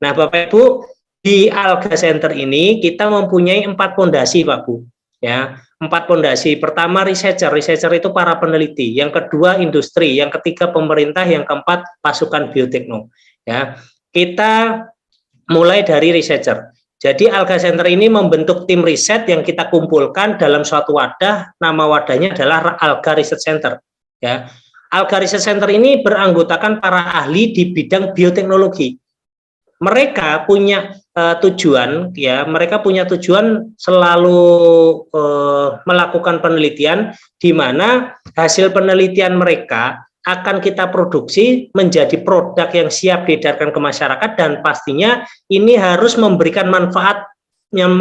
Nah, Bapak Ibu, di Alga Center ini kita mempunyai 4 pondasi, Pak Bu. Ya, 4 pondasi. Pertama researcher itu para peneliti. Yang kedua industri, yang ketiga pemerintah, yang keempat pasukan biotekno. Ya, kita mulai dari researcher. Jadi Alga Center ini membentuk tim riset yang kita kumpulkan dalam suatu wadah. Nama wadahnya adalah Alga Research Center. Ya, Alga Research Center ini beranggotakan para ahli di bidang bioteknologi. Mereka punya tujuan, ya, mereka punya tujuan selalu melakukan penelitian di mana hasil penelitian mereka akan kita produksi menjadi produk yang siap diedarkan ke masyarakat, dan pastinya ini harus memberikan manfaat yang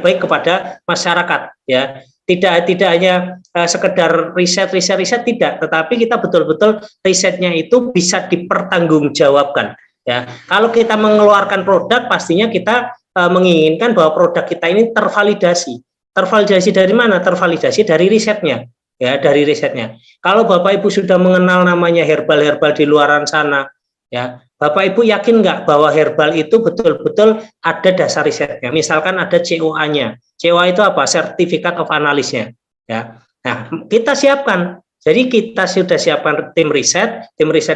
baik kepada masyarakat, ya. Tidak hanya sekedar riset tidak, tetapi kita betul-betul risetnya itu bisa dipertanggungjawabkan, ya. Kalau kita mengeluarkan produk, pastinya kita menginginkan bahwa produk kita ini tervalidasi. Tervalidasi dari mana? Tervalidasi dari risetnya. Ya, dari risetnya. Kalau Bapak Ibu sudah mengenal namanya herbal di luaran sana, ya, Bapak Ibu yakin nggak bahwa herbal itu betul-betul ada dasar risetnya? Misalkan ada COA-nya. COA itu apa? Certificate of Analysis-nya. Ya. Nah, kita siapkan. Jadi kita sudah siapkan tim riset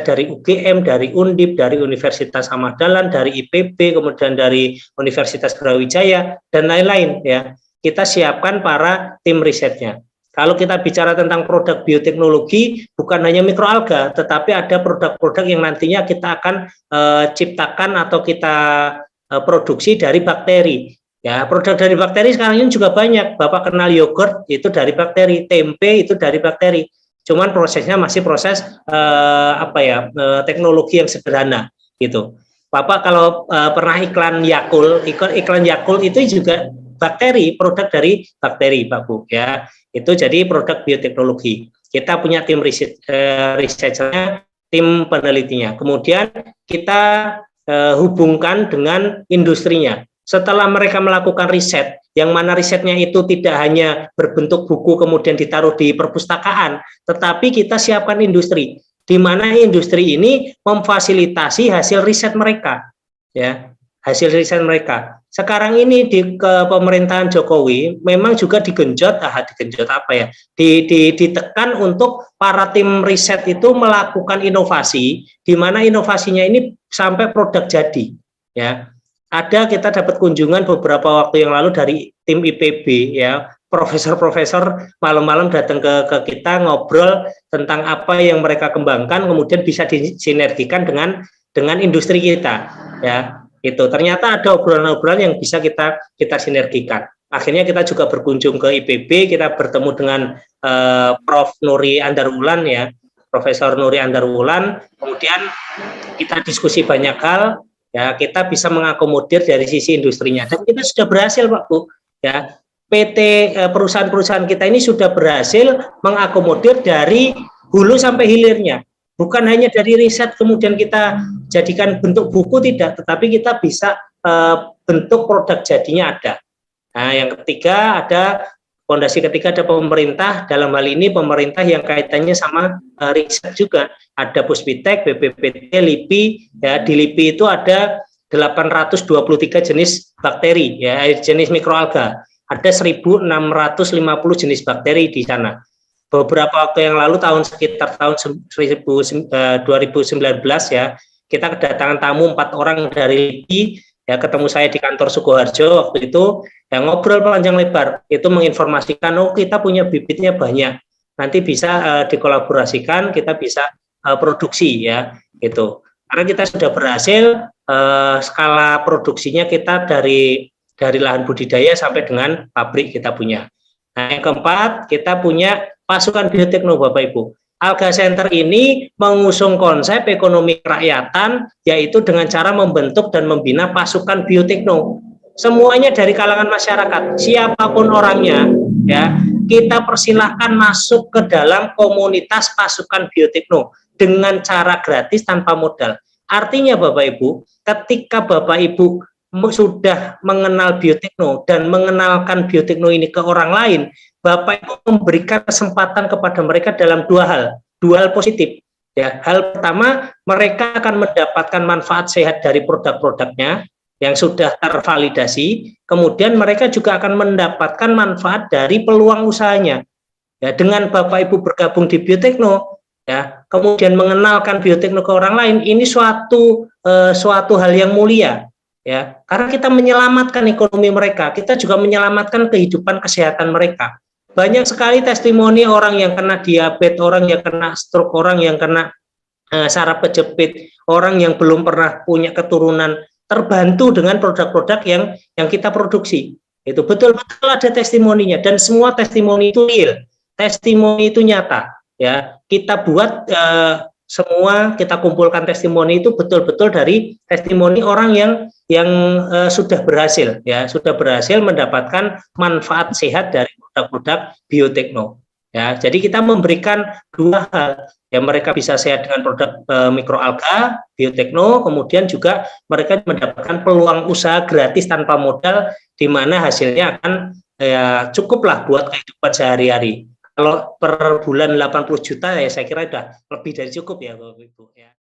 dari UGM, dari Undip, dari Universitas Ahmad Dahlan, dari IPB, kemudian dari Universitas Brawijaya, dan lain-lain, ya. Kita siapkan para tim risetnya. Kalau kita bicara tentang produk bioteknologi, bukan hanya mikroalga, tetapi ada produk-produk yang nantinya kita akan ciptakan atau kita produksi dari bakteri. Ya, produk dari bakteri sekarang ini juga banyak. Bapak kenal yogurt, itu dari bakteri, tempe itu dari bakteri. Cuman prosesnya masih proses teknologi yang sederhana, gitu. Bapak kalau pernah iklan Yakult itu juga bakteri, produk dari bakteri, Pak Bu, ya. Itu jadi produk bioteknologi. Kita punya tim researchernya, tim penelitinya. Kemudian kita hubungkan dengan industrinya. Setelah mereka melakukan riset, yang mana risetnya itu tidak hanya berbentuk buku kemudian ditaruh di perpustakaan, tetapi kita siapkan industri, di mana industri ini memfasilitasi hasil riset mereka, ya. Hasil riset mereka. Sekarang ini di pemerintahan Jokowi memang juga ditekan untuk para tim riset itu melakukan inovasi, di mana inovasinya ini sampai produk jadi, ya. Kita dapat kunjungan beberapa waktu yang lalu dari tim IPB, ya. Profesor-profesor malam-malam datang ke kita ngobrol tentang apa yang mereka kembangkan, kemudian bisa disinergikan dengan industri kita, ya. Itu ternyata ada obrolan-obrolan yang bisa kita sinergikan. Akhirnya kita juga berkunjung ke IPB, kita bertemu dengan Prof. Nuri Andarwulan, ya, Profesor Nuri Andarwulan. Kemudian kita diskusi banyak hal, ya, kita bisa mengakomodir dari sisi industrinya, dan kita sudah berhasil, Pak Bu, ya. Perusahaan-perusahaan kita ini sudah berhasil mengakomodir dari hulu sampai hilirnya. Bukan hanya dari riset kemudian kita jadikan bentuk buku, tidak, tetapi kita bisa bentuk produk jadinya ada. Nah, yang ketiga fondasi ketiga ada pemerintah, dalam hal ini pemerintah yang kaitannya sama riset juga. Ada Puspitek, BPPT, LIPI, ya. Di LIPI itu ada 823 jenis bakteri, ya, jenis mikroalga. Ada 1.650 jenis bakteri di sana. Beberapa waktu yang lalu, sekitar tahun 2019, ya, kita kedatangan tamu 4 orang dari LIPI, ya, ketemu saya di kantor Sukoharjo waktu itu, ya, ngobrol panjang lebar, itu menginformasikan, kita punya bibitnya banyak, nanti bisa dikolaborasikan, kita bisa produksi, ya, gitu. Karena kita sudah berhasil skala produksinya kita dari lahan budidaya sampai dengan pabrik kita punya. Nah, yang keempat, kita punya pasukan biotekno, Bapak Ibu. Alga Center ini mengusung konsep ekonomi kerakyatan, yaitu dengan cara membentuk dan membina pasukan biotekno. Semuanya dari kalangan masyarakat, siapapun orangnya, ya, kita persilahkan masuk ke dalam komunitas pasukan biotekno dengan cara gratis tanpa modal. Artinya, Bapak Ibu, ketika Bapak Ibu sudah mengenal biotekno dan mengenalkan biotekno ini ke orang lain, Bapak Ibu memberikan kesempatan kepada mereka dalam dua hal positif. Ya, hal pertama, mereka akan mendapatkan manfaat sehat dari produk-produknya yang sudah tervalidasi, kemudian mereka juga akan mendapatkan manfaat dari peluang usahanya. Ya, dengan Bapak Ibu bergabung di Biotekno, ya, kemudian mengenalkan Biotekno ke orang lain, ini suatu hal yang mulia, ya, karena kita menyelamatkan ekonomi mereka, kita juga menyelamatkan kehidupan kesehatan mereka. Banyak sekali testimoni orang yang kena diabetes, orang yang kena stroke, orang yang kena saraf kejepit, orang yang belum pernah punya keturunan terbantu dengan produk-produk yang kita produksi. Itu betul-betul ada testimoninya dan semua testimoni itu real, testimoni itu nyata. Ya, kita buat semua, kita kumpulkan testimoni itu betul-betul dari testimoni orang yang sudah berhasil, ya, sudah berhasil mendapatkan manfaat sehat dari produk-produk Biotekno. Ya, jadi kita memberikan dua hal, ya, mereka bisa sehat dengan produk mikroalga, Biotekno, kemudian juga mereka mendapatkan peluang usaha gratis tanpa modal, di mana hasilnya akan ya cukuplah buat kehidupan sehari-hari. Kalau per bulan 80 juta ya saya kira sudah lebih dari cukup ya Bapak Ibu ya.